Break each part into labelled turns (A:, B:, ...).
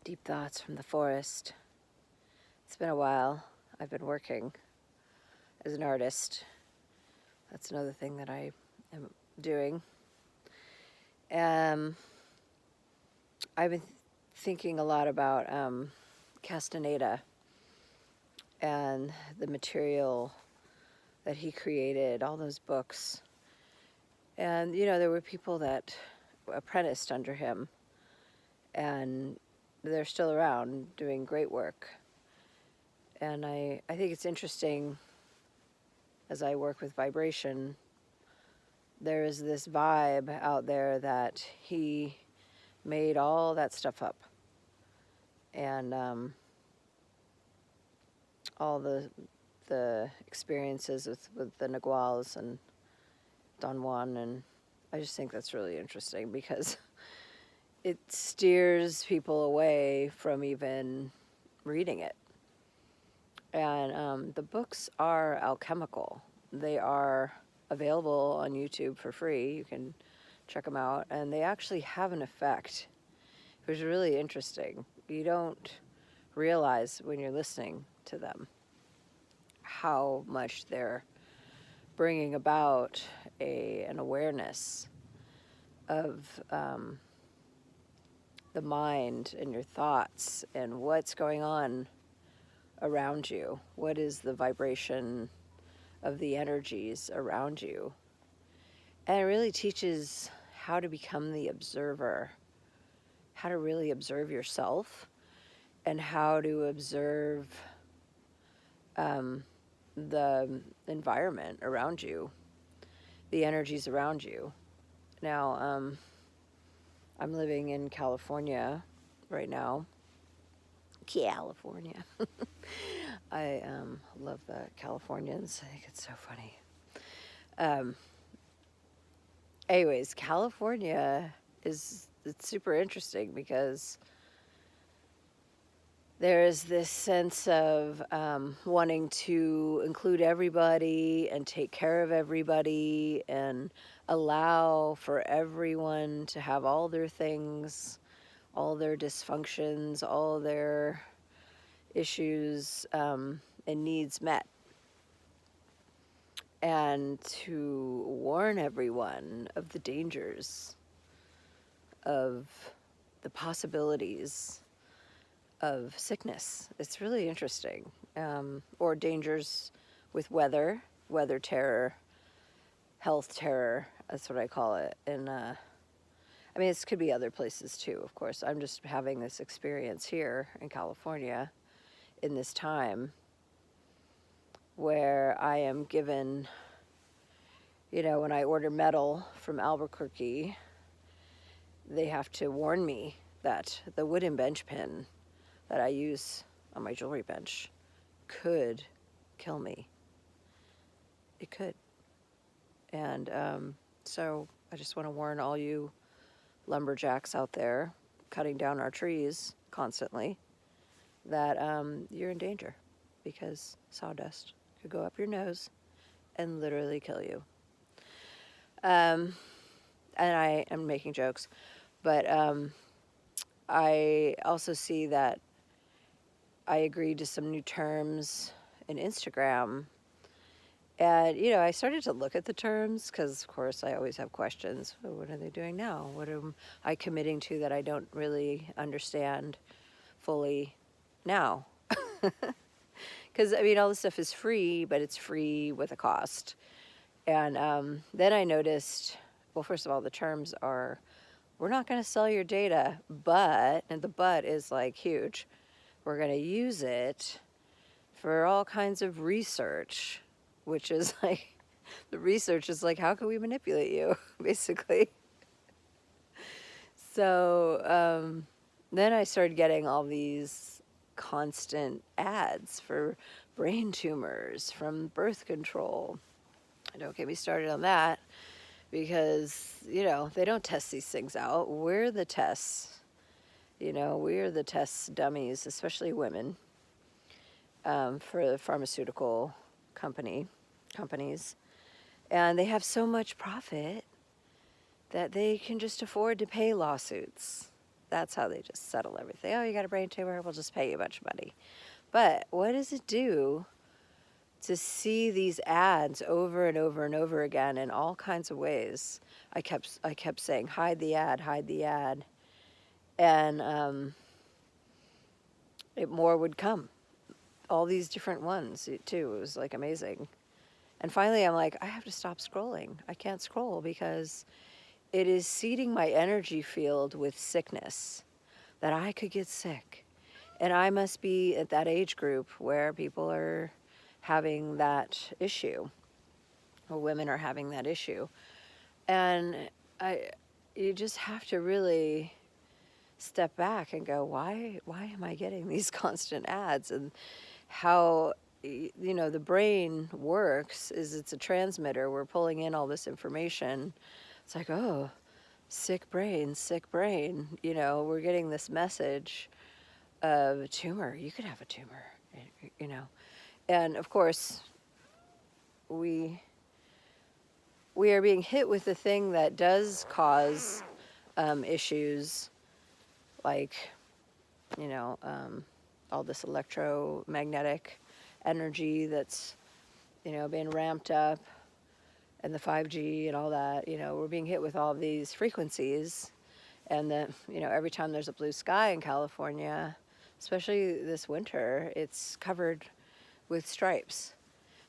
A: Deep thoughts from the forest. It's been a while. I've been working as an artist. That's another thing that I am doing. I've been thinking a lot about Castaneda and the material that he created, all those books. And, there were people that apprenticed under him, and they're still around doing great work. And I think it's interesting, as I work with vibration, there is this vibe out there that he made all that stuff up. And all the experiences with the Naguals and Don Juan, and I just think that's really interesting because it steers people away from even reading it. And the books are alchemical. They are available on YouTube for free. You can check them out, and they actually have an effect, which is really interesting. You don't realize when you're listening to them how much they're bringing about an awareness of the mind and your thoughts and what's going on around you. What is the vibration of the energies around you? And it really teaches how to become the observer, how to really observe yourself, and how to observe the environment around you, the energies around you. Now, I'm living in California right now. California. I love the Californians. I think it's so funny. Anyways, California it's super interesting because there is this sense of wanting to include everybody and take care of everybody and allow for everyone to have all their things, all their dysfunctions, all their issues and needs met. And to warn everyone of the dangers, of the possibilities of sickness. It's really interesting. Or dangers with weather terror, health terror, that's what I call it. And this could be other places too, of course. I'm just having this experience here in California in this time where I am given, when I order metal from Albuquerque, they have to warn me that the wooden bench pin that I use on my jewelry bench could kill me. It could. And so I just want to warn all you lumberjacks out there cutting down our trees constantly that you're in danger, because sawdust could go up your nose and literally kill you. And I am making jokes, but I also see that I agreed to some new terms in Instagram. And, I started to look at the terms because, of course, I always have questions. Well, what are they doing now? What am I committing to that I don't really understand fully now? Because, all this stuff is free, but it's free with a cost. And then I noticed, well, first of all, the terms are, we're not going to sell your data, but, and the but is like huge, we're going to use it for all kinds of research, which is like, the research is like, how can we manipulate you, basically? So then I started getting all these constant ads for brain tumors from birth control. Don't get me started on that, because, they don't test these things out. We're the tests. We're the test dummies, especially women, for the pharmaceutical companies. And they have so much profit that they can just afford to pay lawsuits. That's how they just settle everything. Oh, you got a brain tumor, we'll just pay you a bunch of money. But what does it do to see these ads over and over and over again in all kinds of ways? I kept saying, hide the ad, hide the ad. And more would come. All these different ones too. It was like amazing. And finally I'm like, I have to stop scrolling. I can't scroll because it is seeding my energy field with sickness, that I could get sick. And I must be at that age group where people are having that issue, or women are having that issue. And you just have to really step back and go, why am I getting these constant ads? And how, the brain works is it's a transmitter. We're pulling in all this information. It's like, oh, sick brain, sick brain. We're getting this message of a tumor. You could have a tumor, And of course, we are being hit with the thing that does cause issues, like, all this electromagnetic energy that's, being ramped up, and the 5G and all that. We're being hit with all these frequencies, and every time there's a blue sky in California, especially this winter, it's covered with stripes.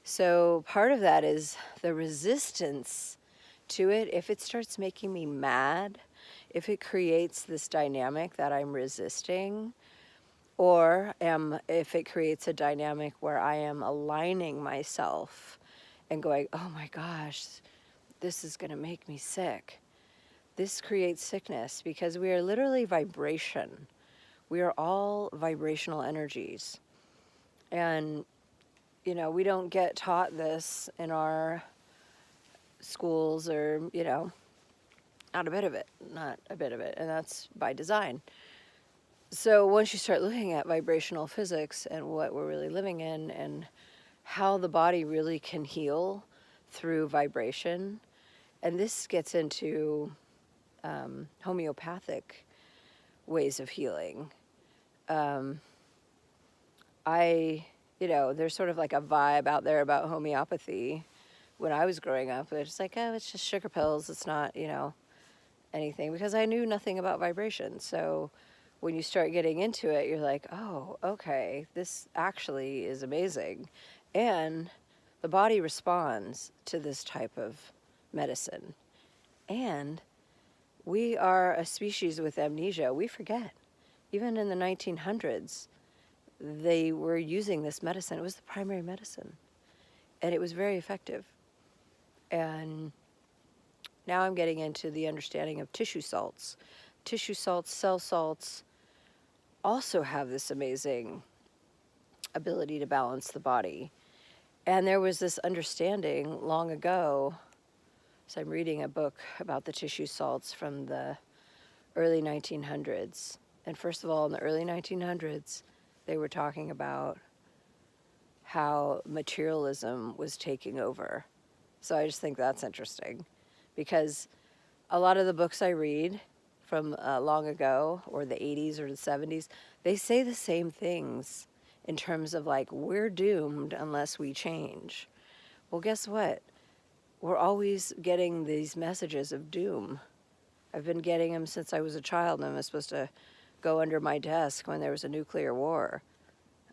A: So part of that is the resistance to it. If it starts making me mad, if it creates this dynamic that I'm resisting, or if it creates a dynamic where I am aligning myself and going, oh my gosh, this is going to make me sick. This creates sickness because we are literally vibration. We are all vibrational energies. And, we don't get taught this in our schools, or, not a bit of it. And that's by design. So once you start looking at vibrational physics and what we're really living in, and how the body really can heal through vibration, and this gets into homeopathic ways of healing. There's sort of like a vibe out there about homeopathy. When I was growing up, it's like, oh, it's just sugar pills. It's not, anything, because I knew nothing about vibration. So when you start getting into it, you're like, oh, okay, this actually is amazing. And the body responds to this type of medicine. And we are a species with amnesia. We forget. Even in the 1900s, they were using this medicine. It was the primary medicine. And it was very effective. And now I'm getting into the understanding of tissue salts. Tissue salts, cell salts, also have this amazing ability to balance the body. And there was this understanding long ago. So I'm reading a book about the tissue salts from the early 1900s. And first of all, in the early 1900s, they were talking about how materialism was taking over. So I just think that's interesting, because a lot of the books I read from long ago, or the 80s or the 70s, they say the same things in terms of like, we're doomed unless we change. Well, guess what? We're always getting these messages of doom. I've been getting them since I was a child, and I was supposed to go under my desk when there was a nuclear war.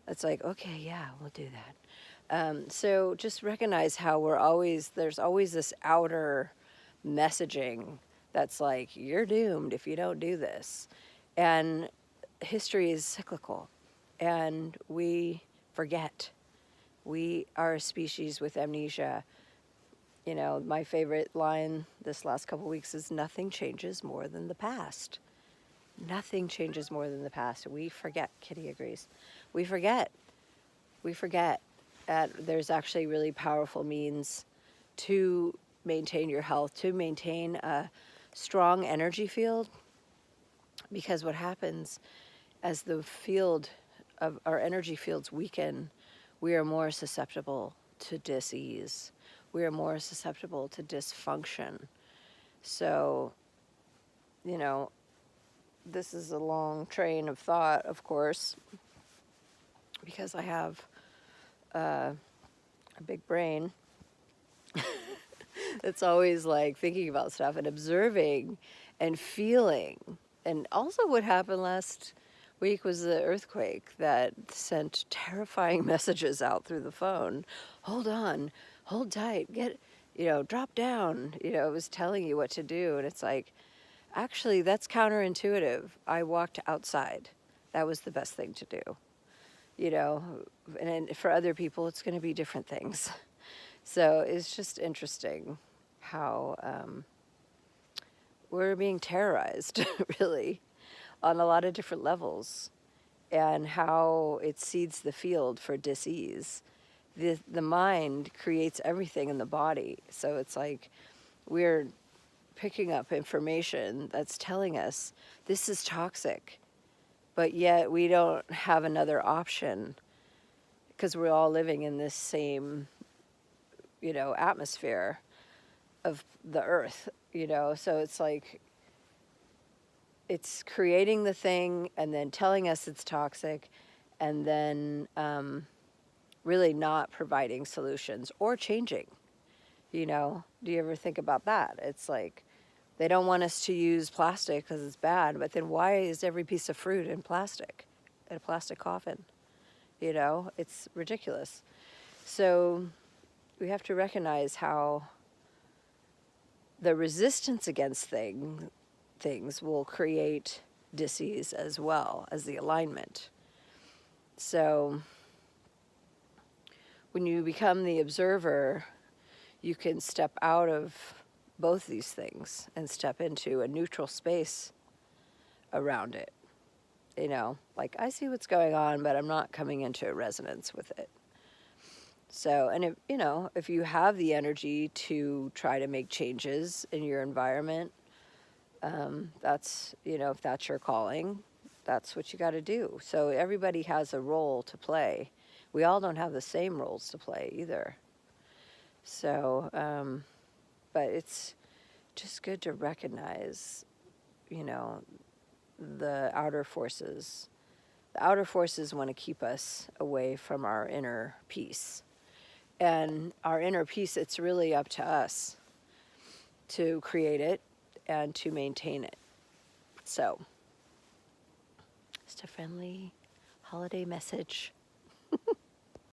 A: It's like, okay, yeah, we'll do that. So just recognize how there's always this outer messaging that's like, you're doomed if you don't do this. And history is cyclical, and we forget. We are a species with amnesia. My favorite line this last couple of weeks is, nothing changes more than the past. Nothing changes more than the past. We forget. Kitty agrees. We forget. There's actually really powerful means to maintain your health, to maintain a strong energy field, because what happens as the field of our energy fields weaken, we are more susceptible to dis-ease. We are more susceptible to dysfunction. So, this is a long train of thought, of course, because I have a big brain. It's always like thinking about stuff and observing and feeling. And also, what happened last week was the earthquake that sent terrifying messages out through the phone. Hold on, hold tight, drop down. It was telling you what to do. And it's like, actually, that's counterintuitive. I walked outside. That was the best thing to do. You know, and for other people, it's going to be different things. So it's just interesting how we're being terrorized, really, on a lot of different levels, and how it seeds the field for disease. The mind creates everything in the body. So it's like we're picking up information that's telling us this is toxic, but yet we don't have another option because we're all living in this same, atmosphere of the earth, so it's like it's creating the thing and then telling us it's toxic, and then really not providing solutions or changing. Do you ever think about that? It's like they don't want us to use plastic because it's bad, but then why is every piece of fruit in plastic, in a plastic coffin? It's ridiculous. So we have to recognize how the resistance against things will create disease as well as the alignment. So when you become the observer, you can step out of both these things and step into a neutral space around it. Like I see what's going on, but I'm not coming into a resonance with it. So, and if you have the energy to try to make changes in your environment, that's, if that's your calling, that's what you got to do. So everybody has a role to play. We all don't have the same roles to play either. So, but it's just good to recognize, the outer forces. The outer forces want to keep us away from our inner peace. And our inner peace, it's really up to us to create it and to maintain it. So, just a friendly holiday message.